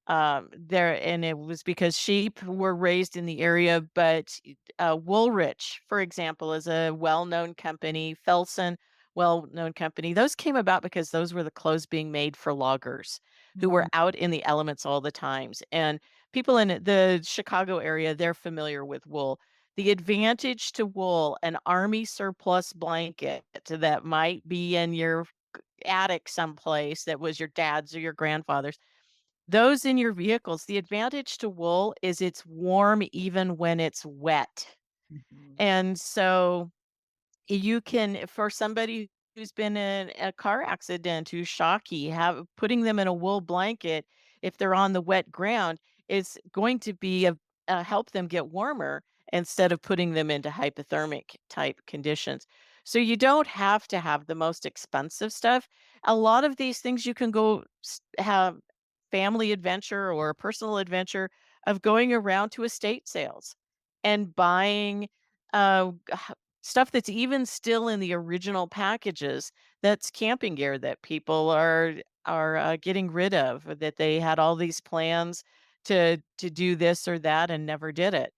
there, and it was because sheep were raised in the area. But Woolrich, for example, is a well-known company. Felson, well-known company. Those came about because those were the clothes being made for loggers who were Mm, out in the elements all the times. And people in the Chicago area, they're familiar with wool. The advantage to wool, an army surplus blanket that might be in your attic someplace that was your dad's or your grandfather's, those in your vehicles, the advantage to wool is it's warm even when it's wet. mhm. And so you can, for somebody who's been in a car accident, who's shocky, have putting them in a wool blanket if they're on the wet ground is going to be help them get warmer instead of putting them into hypothermic type conditions. So you don't have to have the most expensive stuff. A lot of these things you can go have family adventure or a personal adventure of going around to estate sales and buying stuff that's even still in the original packages, that's camping gear that people are getting rid of, that they had all these plans to do this or that and never did it.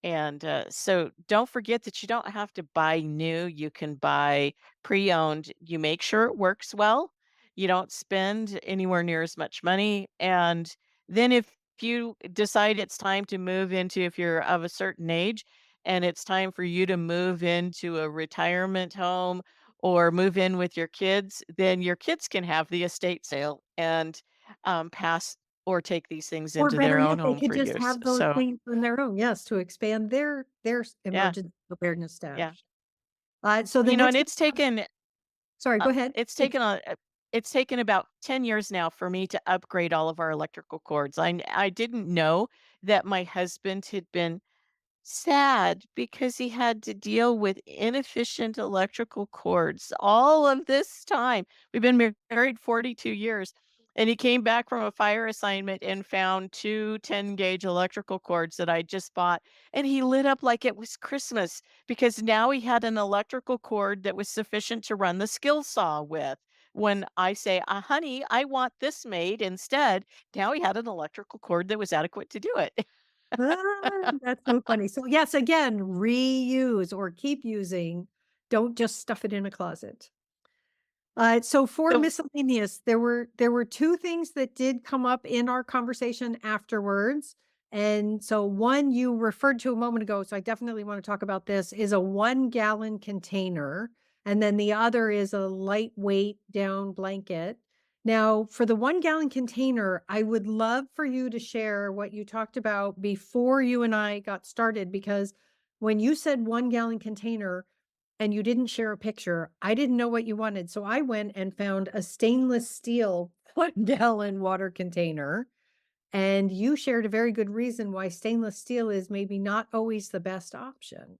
And, so don't forget that you don't have to buy new, you can buy pre-owned. You make sure it works well, you don't spend anywhere near as much money, and then if you decide it's time to move into, if you're of a certain age, and it's time for you to move into a retirement home or move in with your kids, then your kids can have the estate sale and, pass or take these things Or into better their own yet, they home could for just use. have those So, things on their own, yes, to expand their yeah. emergency preparedness Yeah. stash. So the And next one. Sorry, uh, go ahead. it's taken a it's taken about 10 years now for me to upgrade all of our electrical cords. I didn't know that my husband had been sad because he had to deal with inefficient electrical cords all of this time. We've been married 42 years. And he came back from a fire assignment and found 2 10-gauge electrical cords that I just bought. And he lit up like it was Christmas because now he had an electrical cord that was sufficient to run the skill saw with. When I say, honey, I want this made instead, now he had an electrical cord that was adequate to do it. That's so funny. So, yes, again, reuse or keep using. Don't just stuff it in a closet. So for So miscellaneous, there were 2 things that did come up in our conversation afterwards. And so one you referred to a moment ago, so I definitely want to talk about this, is a 1-gallon container, and then the other is a lightweight down blanket. Now, for the 1-gallon container, I would love for you to share what you talked about before you and I got started, because when you said 1-gallon container, and you didn't share a picture, I didn't know what you wanted, so I went and found a stainless steel 1-gallon water container, and you shared a very good reason why stainless steel is maybe not always the best option.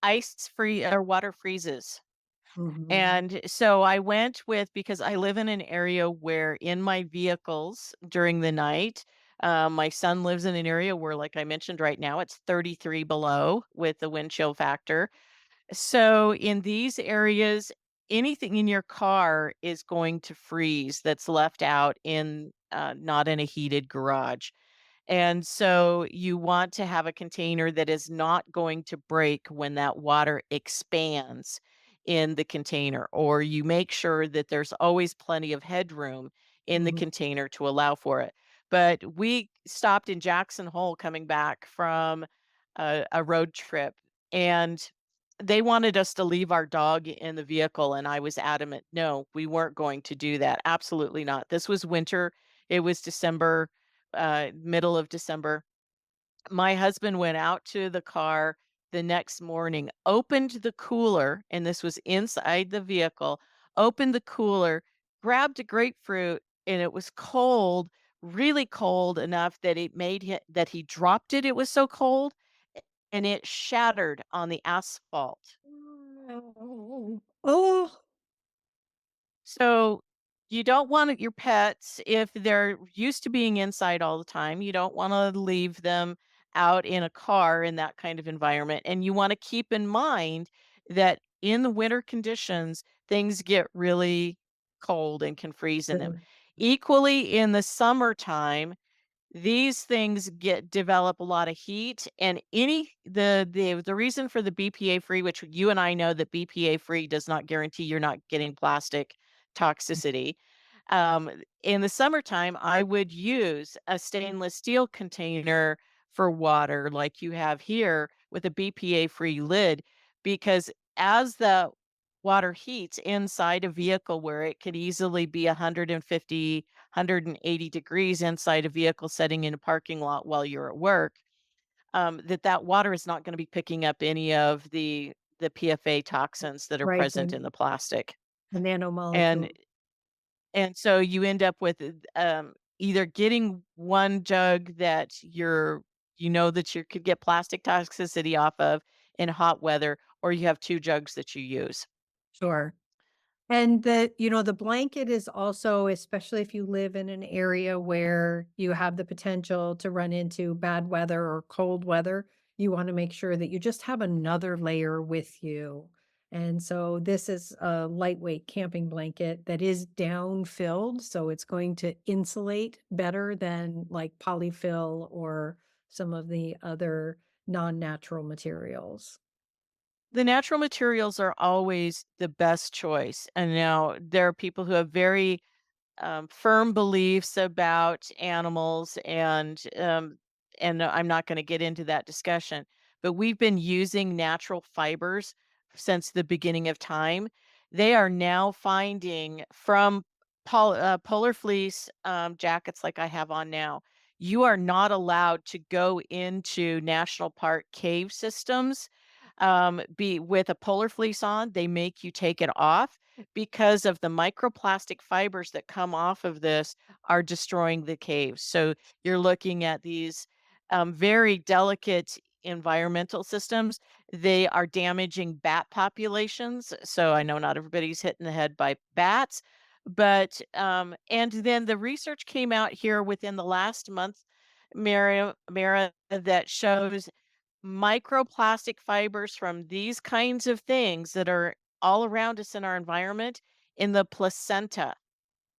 ice free or water freezes. Mhm. And so I went with, because I live in an area where in my vehicles during the night, my son lives in an area where, like I mentioned, right now it's 33 below with the wind chill factor. So in these areas, anything in your car is going to freeze that's left out in, not in a heated garage. And so you want to have a container that is not going to break when that water expands in the container, or you make sure that there's always plenty of headroom in the Mhm. container to allow for it. But we stopped in Jackson Hole coming back from a road trip, and they wanted us to leave our dog in the vehicle. And I was adamant, no, we weren't going to do that. Absolutely not. This was winter. It was December, middle of December. My husband went out to the car the next morning, opened the cooler, and this was inside the vehicle, opened the cooler, grabbed a grapefruit, and it was cold, really cold enough that it made that he dropped it. It was so cold, and it shattered on the asphalt. Oh, So, you don't want your pets, if they're used to being inside all the time, you don't wanna leave them out in a car in that kind of environment, and you wanna keep in mind that in the winter conditions, things get really cold and can freeze in them. sure. Equally in the summertime, these things develop a lot of heat, and the reason for the BPA free, which you and I know that BPA free does not guarantee you're not getting plastic toxicity. In the summertime, I would use a stainless steel container for water like you have here with a BPA free lid, because as the water heats inside a vehicle where it could easily be 150, 180 degrees inside a vehicle setting in a parking lot while you're at work, that water is not going to be picking up any of the PFA toxins that are Right, present in the plastic. the And nanomolecule. so you end up with, either getting one jug that you know that you could get plastic toxicity off of in hot weather, or you have 2 jugs that you use. Sure. And the blanket is also, especially if you live in an area where you have the potential to run into bad weather or cold weather, you wanna make sure that you just have another layer with you. And so this is a lightweight camping blanket that is down filled, so it's going to insulate better than like polyfill or some of the other non-natural materials. The natural materials are always the best choice. And now there are people who have very firm beliefs about animals, and I'm not going to get into that discussion. But we've been using natural fibers since the beginning of time. They are now finding from polar fleece jackets like I have on now. You are not allowed to go into national park cave systems be with a polar fleece on. They make you take it off because of the microplastic fibers that come off of this are destroying the caves. So you're looking at these very delicate environmental systems. They are damaging bat populations. So I know not everybody's hit in the head by bats, but and then the research came out here within the last month, Mira, that shows microplastic fibers from these kinds of things that are all around us in our environment in the placenta,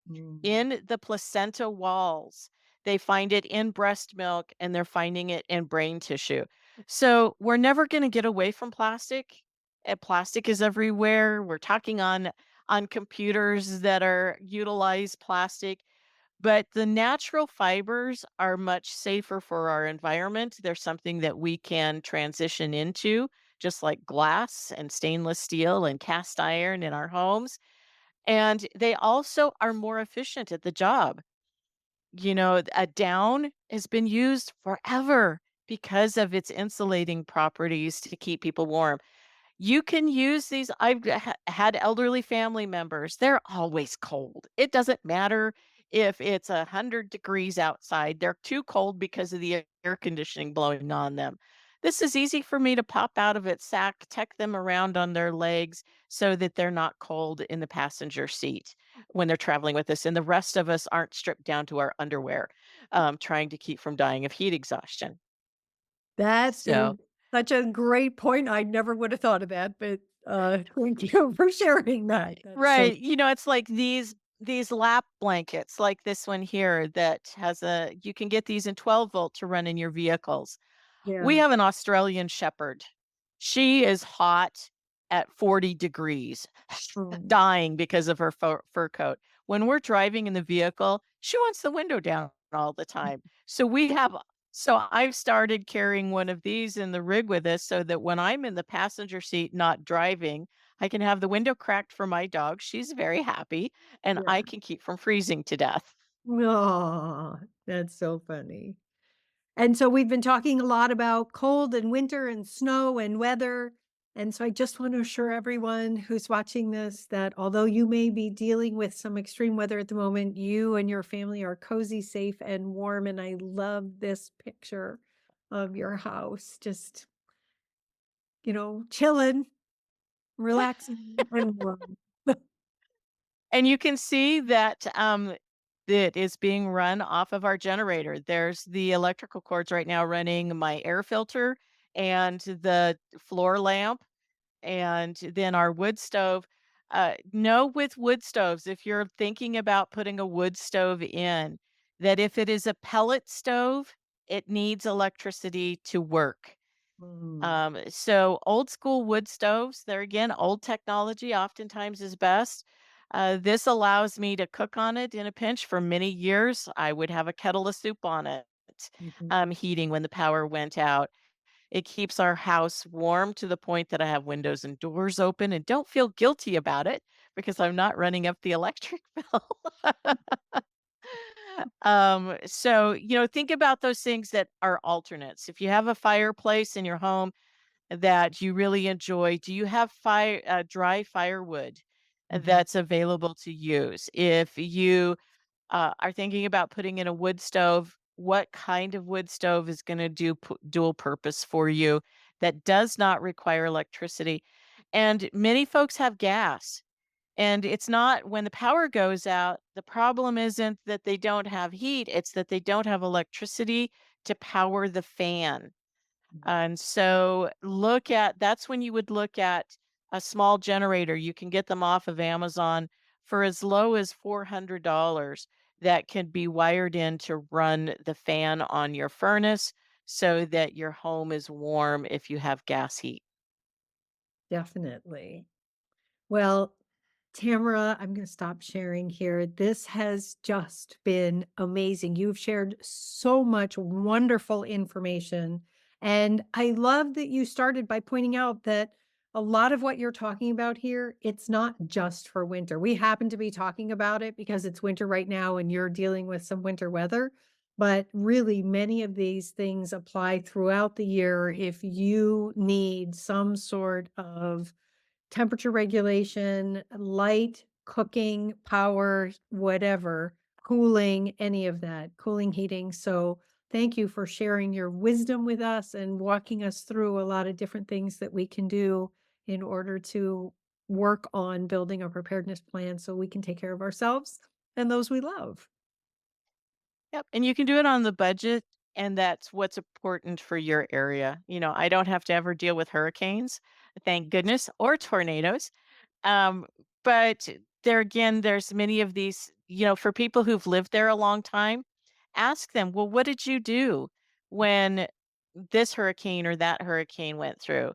Mm. in the placenta walls. They find it in breast milk and they're finding it in brain tissue. So we're never going to get away from plastic. Plastic is everywhere. We're talking on computers that are utilize plastic, but the natural fibers are much safer for our environment. They're something that we can transition into, just like glass and stainless steel and cast iron in our homes. And they also are more efficient at the job. You know, a down has been used forever because of its insulating properties to keep people warm. You can use these. I've had elderly family members. They're always cold. It doesn't matter if it's 100 degrees outside. They're too cold because of the air conditioning blowing on them. This is easy for me to pop out of its sack, tuck them around on their legs so that they're not cold in the passenger seat when they're traveling with us. And the rest of us aren't stripped down to our underwear, trying to keep from dying of heat exhaustion. That is So, such a great point. I never would have thought of that, but, thank you for sharing that. That's so right. You know, it's like these lap blankets like this one here that has a you can get these in 12-volt to run in your vehicles. We yeah. have an Australian Shepherd. She is hot at 40 degrees, Mm, dying because of her fur coat. When we're driving in the vehicle, she wants the window down all the time. So I've started carrying one of these in the rig with us so that when I'm in the passenger seat not driving, I can have the window cracked for my dog. She's very happy, and yeah. I can keep from freezing to death. Aw, that's so funny. And so we've been talking a lot about cold and winter and snow and weather. And so I just want to assure everyone who's watching this that although you may be dealing with some extreme weather at the moment, you and your family are cozy, safe, and warm. And I love this picture of your house, just, chilling, relaxing, and warm. And you can see that, it is being run off of our generator. There's the electrical cords right now running my air filter and the floor lamp, and then our wood stove. Know with wood stoves, if you're thinking about putting a wood stove in, that if it is a pellet stove, it needs electricity to work. Mm, So old school wood stoves, there again, old technology oftentimes is best. This allows me to cook on it in a pinch for many years. I would have a kettle of soup on it, mhm. heating when the power went out. It keeps our house warm to the point that I have windows and doors open and don't feel guilty about it because I'm not running up the electric bill. Think about those things that are alternates. If you have a fireplace in your home, that you really enjoy, do you have dry firewood Mhm. that's available to use? If you are thinking about putting in a wood stove, what kind of wood stove is going to do dual purpose for you that does not require electricity? And many folks have gas. And it's not when the power goes out, the problem isn't that they don't have heat, it's that they don't have electricity to power the fan. And so look at that's when you would look at a small generator. You can get them off of Amazon for as low as $400 that can be wired in to run the fan on your furnace so that your home is warm if you have gas heat. Definitely. Well, Tamara, I'm going to stop sharing here. This has just been amazing. You've shared so much wonderful information. And I love that you started by pointing out that a lot of what you're talking about here, it's not just for winter. We happen to be talking about it because it's winter right now and you're dealing with some winter weather. But really, many of these things apply throughout the year if you need some sort of temperature regulation, light, cooking, power, whatever, cooling, any of that, cooling, heating. So thank you for sharing your wisdom with us and walking us through a lot of different things that we can do in order to work on building a preparedness plan so we can take care of ourselves and those we love. Yep, and you can do it on the budget, and that's what's important for your area. I don't have to ever deal with hurricanes, thank goodness, or tornadoes. Um, but there again, there's many of these, for people who've lived there a long time, ask them, well, what did you do when this hurricane or that hurricane went through?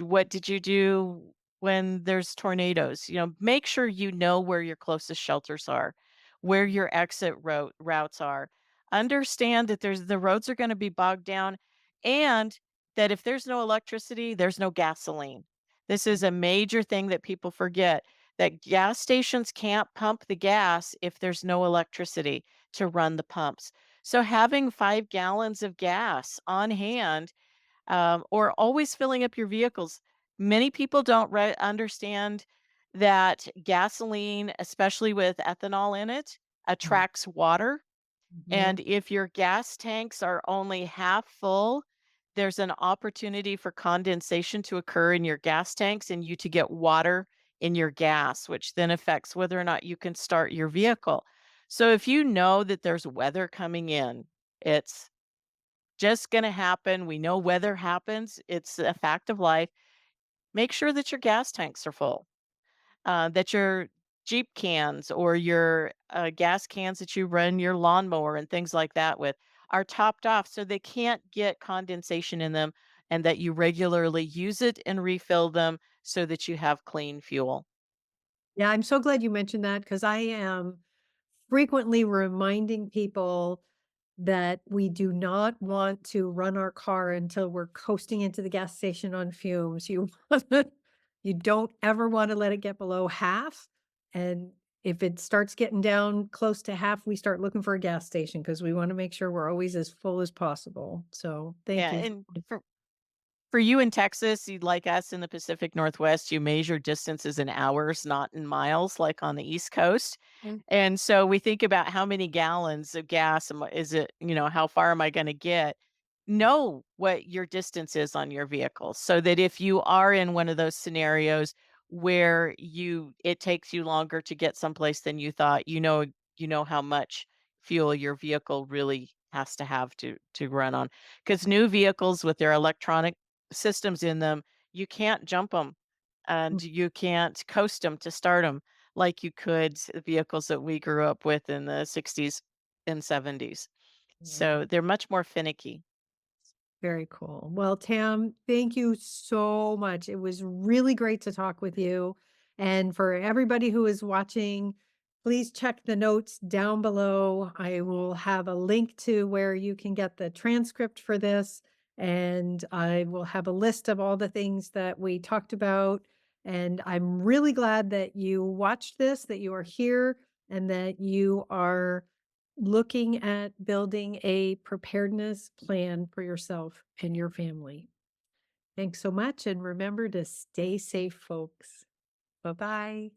What did you do when there's tornadoes? Make sure you know where your closest shelters are, where your exit routes are. Understand that the roads are going to be bogged down, and that if there's no electricity, there's no gasoline. This is a major thing that people forget, that gas stations can't pump the gas if there's no electricity to run the pumps. So having 5 gallons of gas on hand, or always filling up your vehicles. Many people don't understand that gasoline, especially with ethanol in it, attracts water. Mhm. And if your gas tanks are only half full, there's an opportunity for condensation to occur in your gas tanks and you to get water in your gas, which then affects whether or not you can start your vehicle. So if you know that there's weather coming in, it's just gonna happen. We know weather happens. It's a fact of life. Make sure that your gas tanks are full, that your Jeep cans or your gas cans that you run your lawnmower and things like that with are topped off so they can't get condensation in them, and that you regularly use it and refill them so that you have clean fuel. Yeah, I'm so glad you mentioned that because I am frequently reminding people that we do not want to run our car until we're coasting into the gas station on fumes. You don't ever want to let it get below half. And if it starts getting down close to half, we start looking for a gas station because we want to make sure we're always as full as possible. So thank Yeah, you. and for you in Texas, you like us in the Pacific Northwest, you measure distances in hours, not in miles, like on the East Coast. And so we think about how many gallons of gas is it, how far am I going to get? Know what your distance is on your vehicle so that if you are in one of those scenarios where it takes you longer to get someplace than you thought, you know how much fuel your vehicle really has to have to run on. Because new vehicles with their electronic systems in them, you can't jump them and you can't coast them to start them like you could vehicles that we grew up with in the 60s and 70s. Mhm. So they're much more finicky. Very cool. Well, Tam, thank you so much. It was really great to talk with you. And for everybody who is watching, please check the notes down below. I will have a link to where you can get the transcript for this. And I will have a list of all the things that we talked about. And I'm really glad that you watched this, that you are here, and that you are looking at building a preparedness plan for yourself and your family. Thanks so much. And remember to stay safe, folks. Bye bye.